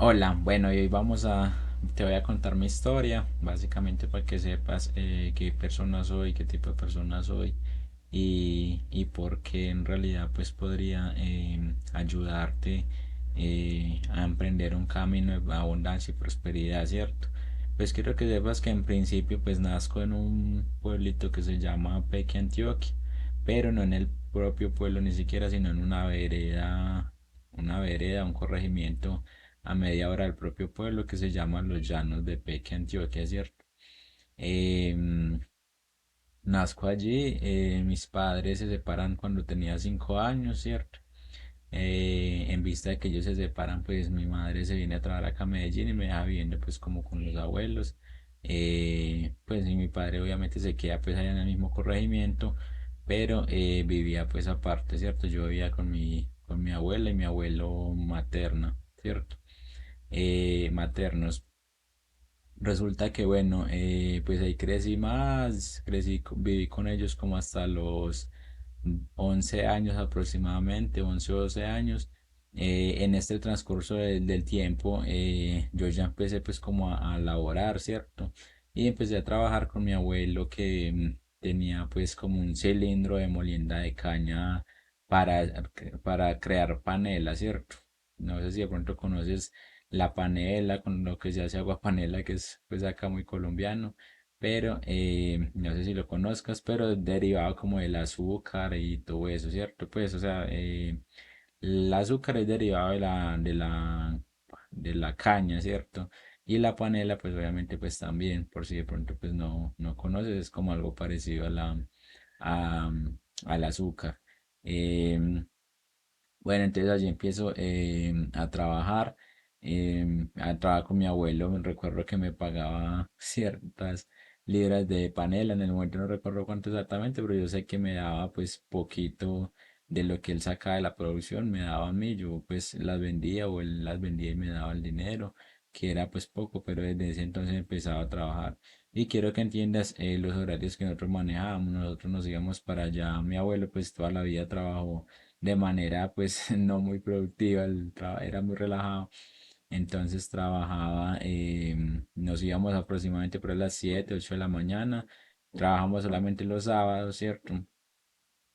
Hola, bueno, y hoy te voy a contar mi historia, básicamente para que sepas qué persona soy, qué tipo de persona soy y por qué en realidad pues podría ayudarte a emprender un camino de abundancia y prosperidad, ¿cierto? Pues quiero que sepas que en principio pues nazco en un pueblito que se llama Peque, Antioquia, pero no en el propio pueblo ni siquiera, sino en una vereda, un corregimiento a media hora del propio pueblo que se llama Los Llanos de Peque, Antioquia, ¿cierto? Em, Nazco allí, mis padres se separan cuando tenía 5 años, ¿cierto? En vista de que ellos se separan, pues mi madre se viene a trabajar acá a Medellín y me deja viviendo pues como con los abuelos. Pues y mi padre obviamente se queda pues allá en el mismo corregimiento, pero vivía pues aparte, ¿cierto? Yo vivía con mi abuela y mi abuelo materna, ¿cierto? Maternos. Resulta que bueno, pues ahí crecí más, viví con ellos como hasta los 11 años aproximadamente, 11 o 12 años. En este transcurso del tiempo, yo ya empecé pues como a laborar, ¿cierto? Y empecé a trabajar con mi abuelo que tenía pues como un cilindro de molienda de caña para crear panela, ¿cierto? No sé si de pronto conoces la panela, con lo que se hace agua panela, que es pues acá muy colombiano, pero no sé si lo conozcas, pero derivado como del azúcar y todo eso, ¿cierto? Pues, o sea, el azúcar es derivado de la caña, ¿cierto? Y la panela, pues obviamente, pues también, por si de pronto pues no conoces, es como algo parecido a, al azúcar. Em, bueno, entonces allí empiezo a trabajar con mi abuelo. Me recuerdo que me pagaba ciertas libras de panela. En el momento no recuerdo cuánto exactamente, pero yo sé que me daba pues poquito de lo que él sacaba de la producción, me daba a mí. Yo pues las vendía o él las vendía y me daba el dinero, que era pues poco, pero desde ese entonces empezaba a trabajar. Y quiero que entiendas los horarios que nosotros manejábamos. Nosotros nos íbamos para allá. Mi abuelo pues toda la vida trabajó de manera pues no muy productiva, era muy relajado. Entonces trabajaba, nos íbamos aproximadamente por las 7 8 de la mañana, trabajamos solamente los sábados, ¿cierto?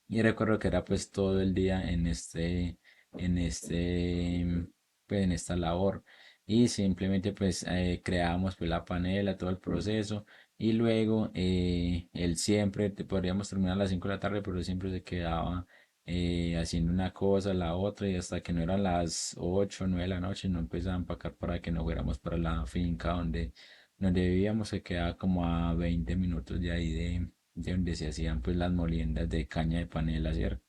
Y recuerdo que era pues todo el día en este, pues en esta labor. Y simplemente pues creábamos pues la panela, todo el proceso. Y luego él siempre, podríamos terminar a las 5 de la tarde, pero él siempre se quedaba haciendo una cosa, la otra, y hasta que no eran las 8 o 9 de la noche, no empezaba a empacar para que no fuéramos para la finca donde vivíamos, se quedaba como a 20 minutos de ahí de donde se hacían pues las moliendas de caña de panela, ¿cierto?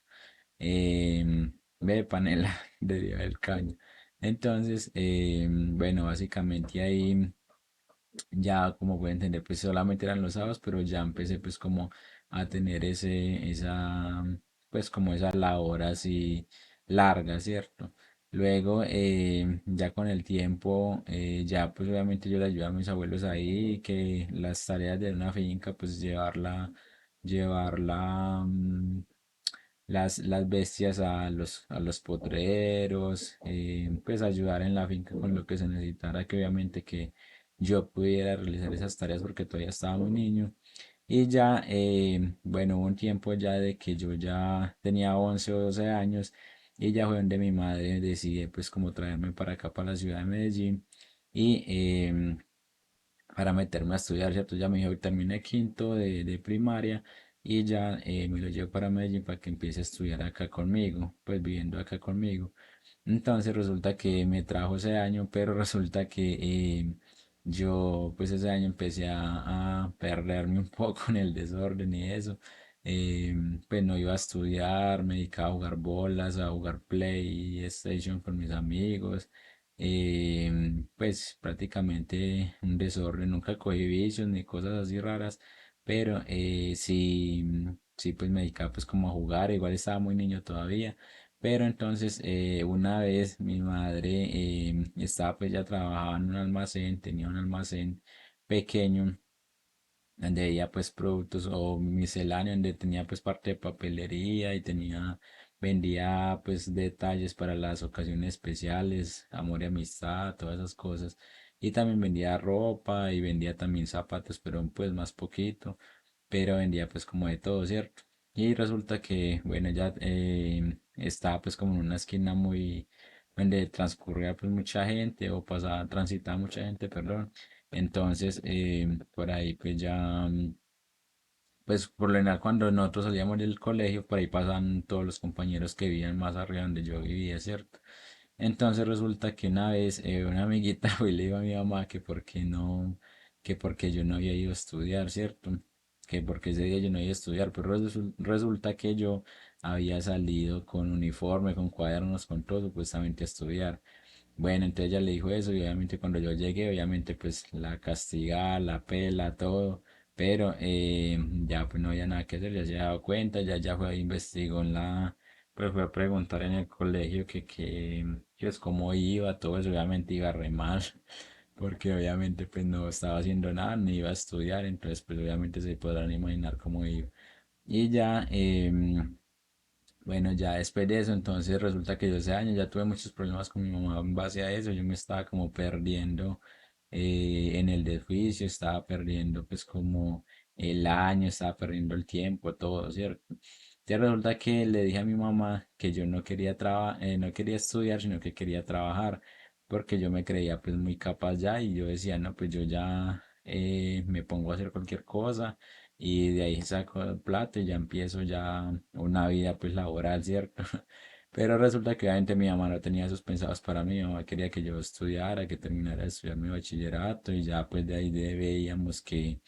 De panela, deriva del caña. Entonces, bueno, básicamente ahí ya como pueden entender, pues solamente eran los sábados, pero ya empecé pues como a tener pues como esa labor así larga, ¿cierto? Luego, ya con el tiempo, ya pues obviamente yo le ayudaba a mis abuelos ahí, que las tareas de una finca, pues llevarla, las bestias a los potreros, pues ayudar en la finca con lo que se necesitara, que obviamente que yo pudiera realizar esas tareas porque todavía estaba muy niño. Y ya, bueno, hubo un tiempo ya de que yo ya tenía 11 o 12 años y ya fue donde mi madre decide pues como traerme para acá, para la ciudad de Medellín y para meterme a estudiar, ¿cierto? Ya me dijo, terminé quinto de primaria y ya me lo llevo para Medellín para que empiece a estudiar acá conmigo, pues viviendo acá conmigo. Entonces resulta que me trajo ese año, pero resulta que yo pues ese año empecé a perderme un poco en el desorden y eso. Pues no iba a estudiar, me dedicaba a jugar bolas, a jugar PlayStation con mis amigos. Pues prácticamente un desorden, nunca cogí vicios ni cosas así raras, pero sí, sí pues me dedicaba pues como a jugar, igual estaba muy niño todavía. Pero entonces una vez mi madre estaba pues ya trabajaba en un almacén, tenía un almacén pequeño donde veía pues productos o misceláneo, donde tenía pues parte de papelería y tenía vendía pues detalles para las ocasiones especiales, amor y amistad, todas esas cosas. Y también vendía ropa y vendía también zapatos, pero pues más poquito, pero vendía pues como de todo, ¿cierto? Y resulta que, bueno, ya estaba pues como en una esquina muy, donde transcurría pues mucha gente o pasaba, transitaba mucha gente, perdón. Entonces, por ahí pues ya, pues por lo general cuando nosotros salíamos del colegio, por ahí pasaban todos los compañeros que vivían más arriba donde yo vivía, ¿cierto? Entonces resulta que una vez una amiguita fue y le dijo a mi mamá que por qué no, que porque yo no había ido a estudiar, ¿cierto? Que porque ese día yo no iba a estudiar, pero resulta que yo había salido con uniforme, con cuadernos, con todo, supuestamente a estudiar. Bueno, entonces ella le dijo eso y obviamente cuando yo llegué, obviamente pues la castigaba, la pela, todo, pero ya pues no había nada que hacer, ya se había dado cuenta, ya fue, investigó en la, pues fue a preguntar en el colegio que es cómo iba, todo eso, obviamente iba re mal, porque obviamente pues no estaba haciendo nada, ni iba a estudiar, entonces pues obviamente se podrán imaginar cómo iba. Y ya, bueno, ya después de eso, entonces resulta que yo ese año ya tuve muchos problemas con mi mamá en base a eso. Yo me estaba como perdiendo en el desjuicio, estaba perdiendo pues como el año, estaba perdiendo el tiempo, todo, ¿cierto? Entonces resulta que le dije a mi mamá que yo no quería no quería estudiar, sino que quería trabajar, porque yo me creía pues muy capaz ya y yo decía, no, pues yo ya me pongo a hacer cualquier cosa y de ahí saco plata y ya empiezo ya una vida pues laboral, ¿cierto? Pero resulta que obviamente mi mamá no tenía esos pensados para mí, mi mamá quería que yo estudiara, que terminara de estudiar mi bachillerato y ya pues de ahí veíamos qué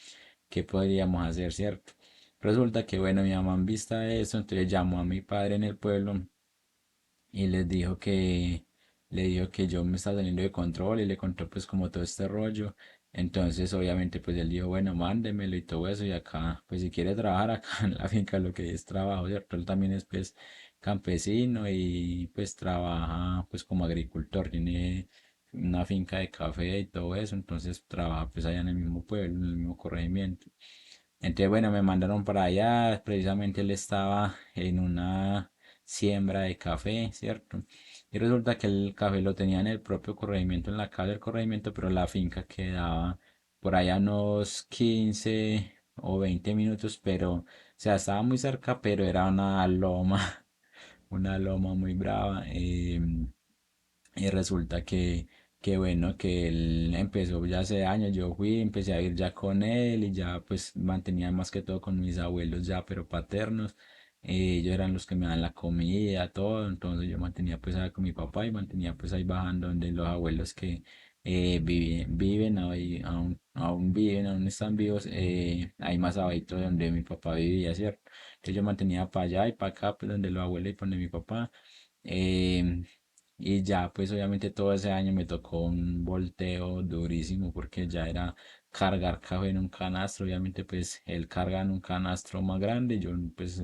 podríamos hacer, ¿cierto? Resulta que bueno, mi mamá en vista de eso, entonces llamó a mi padre en el pueblo y le dijo que yo me estaba saliendo de control y le contó pues como todo este rollo. Entonces obviamente pues él dijo, bueno, mándemelo y todo eso y acá, pues si quiere trabajar acá en la finca lo que es trabajo, ¿cierto? Él también es pues campesino y pues trabaja pues como agricultor, tiene una finca de café y todo eso, entonces trabaja pues allá en el mismo pueblo, en el mismo corregimiento. Entonces, bueno, me mandaron para allá, precisamente él estaba en una siembra de café, ¿cierto? Y resulta que el café lo tenía en el propio corregimiento, en la casa del corregimiento, pero la finca quedaba por allá unos 15 o 20 minutos, pero, o sea, estaba muy cerca, pero era una loma, una loma muy brava. Y resulta que bueno, que él empezó ya hace años, yo fui, empecé a ir ya con él y ya pues mantenía más que todo con mis abuelos ya, pero paternos. Ellos eran los que me dan la comida, todo, entonces yo mantenía pues ahí con mi papá y mantenía pues ahí bajando donde los abuelos que viven ahí, aún viven, aún están vivos, ahí más abajito de donde mi papá vivía, ¿cierto? Entonces yo mantenía para allá y para acá, pues donde los abuelos y para donde mi papá. em, y ya, pues obviamente todo ese año me tocó un volteo durísimo porque ya era cargar café en un canastro. Obviamente, pues él carga en un canastro más grande, yo pues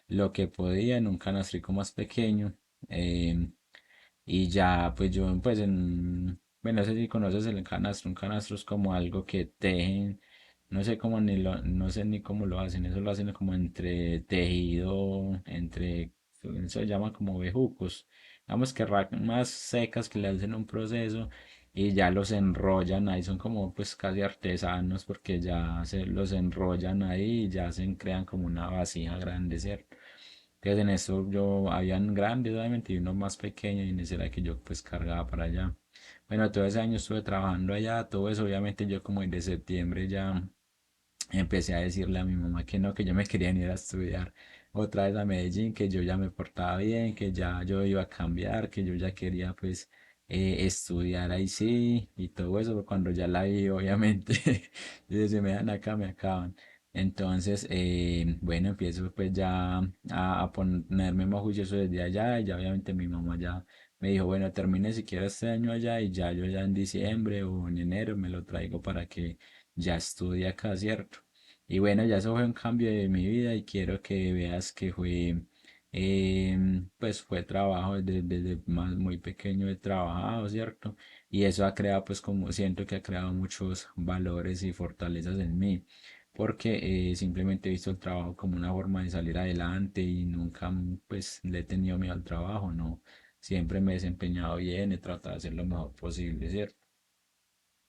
lo que podía en un canastrico más pequeño. eh, y ya, pues yo, pues bueno, no sé si conoces el canastro. Un canastro es como algo que tejen, no sé cómo no sé ni cómo lo hacen. Eso lo hacen como entre tejido, eso se llama como bejucos. Digamos que más secas que le hacen un proceso y ya los enrollan ahí. Son como pues casi artesanos porque ya se los enrollan ahí y ya se crean como una vasija grande, ¿cierto? Entonces en eso yo habían grandes obviamente y uno más pequeño y en ese era que yo pues cargaba para allá. Bueno, todo ese año estuve trabajando allá, todo eso obviamente yo como desde septiembre ya empecé a decirle a mi mamá que no, que yo me quería ir a estudiar otra vez a Medellín, que yo ya me portaba bien, que ya yo iba a cambiar, que yo ya quería pues estudiar ahí sí y todo eso, pero cuando ya la vi obviamente, y si me dan acá me acaban. Entonces, bueno, empiezo pues ya a ponerme más juicioso desde allá y ya obviamente mi mamá ya me dijo, bueno, termine si quieres este año allá y ya yo ya en diciembre o en enero me lo traigo para que ya estudie acá, ¿cierto? Y bueno, ya eso fue un cambio de mi vida y quiero que veas que fue, pues fue trabajo desde más muy pequeño he trabajado, ¿cierto? Y eso ha creado, pues como siento que ha creado muchos valores y fortalezas en mí. porque simplemente he visto el trabajo como una forma de salir adelante y nunca pues le he tenido miedo al trabajo, no, siempre me he desempeñado bien, he tratado de hacer lo mejor posible, ¿cierto?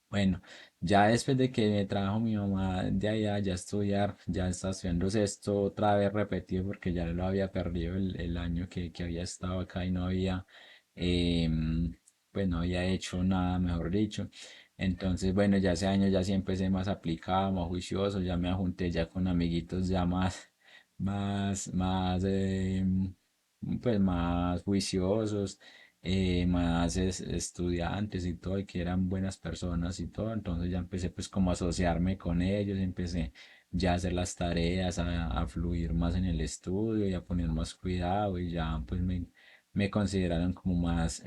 Bueno, ya después de que me trajo mi mamá de allá ya a estudiar, ya está estudiando esto otra vez repetido porque ya lo había perdido el año que había estado acá y no había, em, pues no había hecho nada, mejor dicho. Entonces, bueno, ya ese año ya sí empecé más aplicado, más juicioso, ya me junté ya con amiguitos ya más, pues más juiciosos, más estudiantes y todo, y que eran buenas personas y todo, entonces ya empecé pues como a asociarme con ellos, empecé ya a hacer las tareas, a fluir más en el estudio y a poner más cuidado y ya pues me consideraron como más,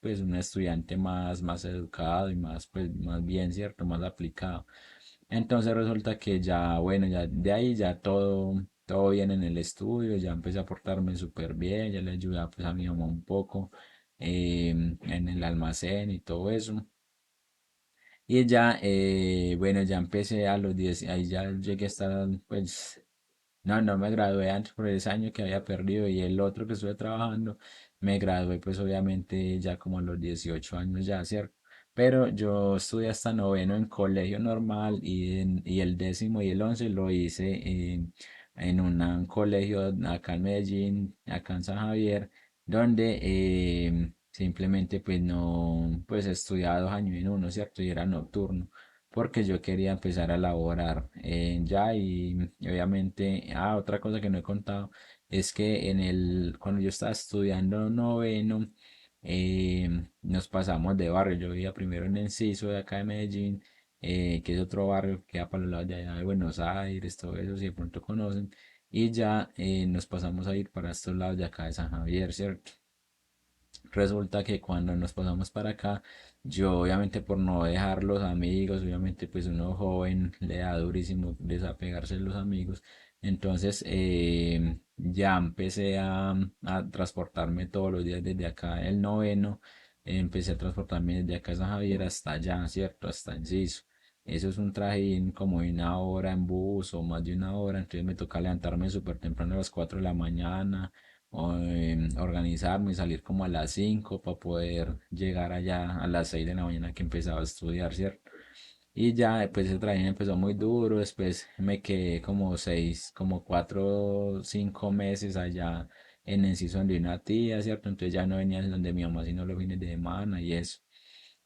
pues un estudiante más educado y más, pues más bien, ¿cierto? Más aplicado. Entonces resulta que ya, bueno, ya de ahí ya todo bien en el estudio, ya empecé a portarme súper bien, ya le ayudaba pues a mi mamá un poco en el almacén y todo eso. Y ya, bueno, ya empecé a los 10 ahí ya llegué a estar, pues, no me gradué antes por ese año que había perdido y el otro que estuve trabajando, me gradué pues obviamente ya como a los 18 años ya, ¿cierto? Pero yo estudié hasta noveno en colegio normal y el décimo y el once lo hice en un colegio acá en Medellín, acá en San Javier, donde simplemente pues no, pues estudiaba 2 años en uno, ¿cierto? Y era nocturno, porque yo quería empezar a laborar ya y obviamente, otra cosa que no he contado es que cuando yo estaba estudiando noveno, nos pasamos de barrio, yo vivía primero en Enciso de acá de Medellín, que es otro barrio que queda para los lados de allá de Buenos Aires, todo eso, si de pronto conocen, y ya nos pasamos a ir para estos lados de acá de San Javier, ¿cierto? Resulta que cuando nos pasamos para acá, yo obviamente por no dejar los amigos, obviamente pues uno joven le da durísimo desapegarse de los amigos, entonces ya empecé a transportarme todos los días desde acá el noveno, empecé a transportarme desde acá a San Javier hasta allá, ¿cierto? Hasta Enciso. Eso es un trajín como de 1 hora en bus o más de 1 hora, entonces me toca levantarme súper temprano a las 4 de la mañana organizarme y salir como a las 5 para poder llegar allá a las 6 de la mañana que empezaba a estudiar, ¿cierto? Y ya después el trabajo empezó muy duro, después me quedé como 4 o 5 meses allá en Enciso donde una tía, ¿cierto? Entonces ya no venía donde mi mamá sino los fines de semana y eso.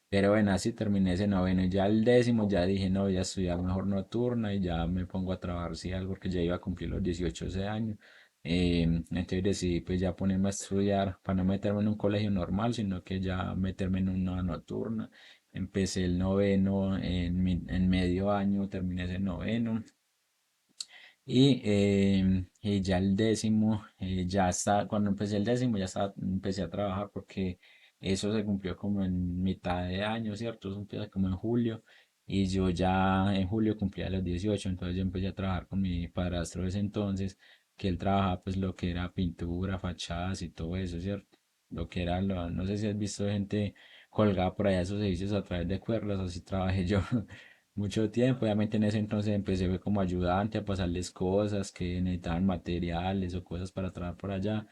Pero bueno, así terminé ese noveno. Y ya el décimo ya dije, no, voy a estudiar mejor nocturna y ya me pongo a trabajar, sí, algo porque ya iba a cumplir los 18 ese año. Entonces decidí pues ya ponerme a estudiar para no meterme en un colegio normal, sino que ya meterme en una nocturna. Empecé el noveno en medio año, terminé ese noveno. Y ya el décimo, ya está, cuando empecé el décimo empecé a trabajar porque eso se cumplió como en mitad de año, ¿cierto? Eso empieza como en julio y yo ya en julio cumplía los 18, entonces yo empecé a trabajar con mi padrastro de ese entonces, que él trabajaba pues lo que era pintura, fachadas y todo eso, ¿cierto? Lo que era, no sé si has visto gente colgada por allá esos edificios a través de cuerdas, así trabajé yo. Mucho tiempo. Obviamente en ese entonces empecé fue como ayudante a pasarles cosas que necesitaban materiales o cosas para trabajar por allá,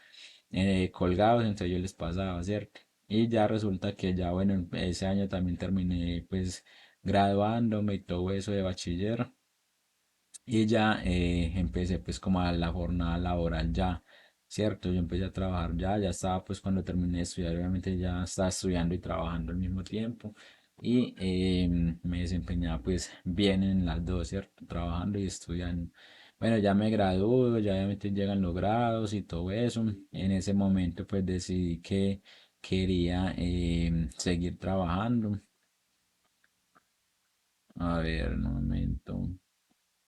colgados, entonces yo les pasaba, ¿cierto? Y ya resulta que ya, bueno, ese año también terminé pues graduándome y todo eso de bachiller. Y ya empecé pues como a la jornada laboral ya, ¿cierto? Yo empecé a trabajar ya estaba pues cuando terminé de estudiar, obviamente ya estaba estudiando y trabajando al mismo tiempo. Y me desempeñaba pues bien en las dos, ¿cierto? Trabajando y estudiando. Bueno, ya me gradué, ya obviamente llegan los grados y todo eso. En ese momento pues decidí que quería seguir trabajando. A ver, un momento.